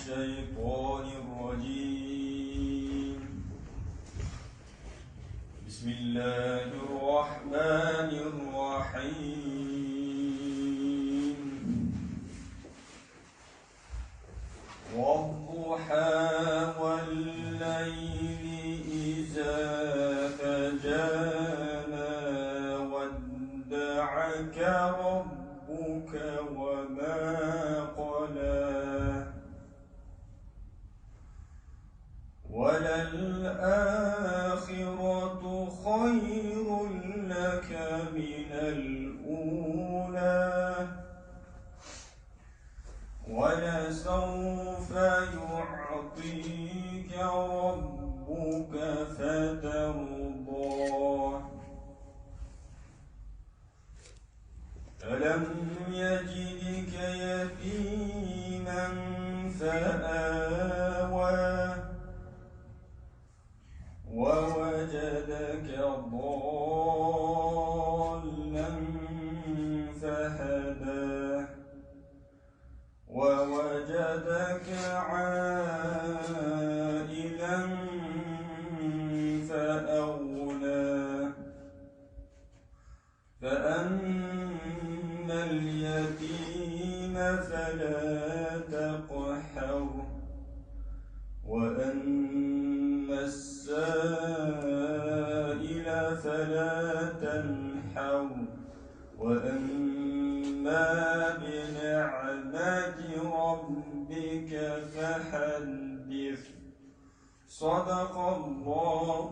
الشيطان الرجيم. بسم الله الرحمن الرحيم. والضحى والليل إذا سجى ما ودعك ربك وما قلى وللآخرة خير لك من الأولى ولسوف يعطيك ربك فترضى ألم يجدك يتيما فآوى ووجدك ضالا فهدى ووجدك عائلا فأغنى فأما اليتيم فلا تقهر وأما السائل فلا تنحر وأما بنعمة ربك فحدث. صدق الله.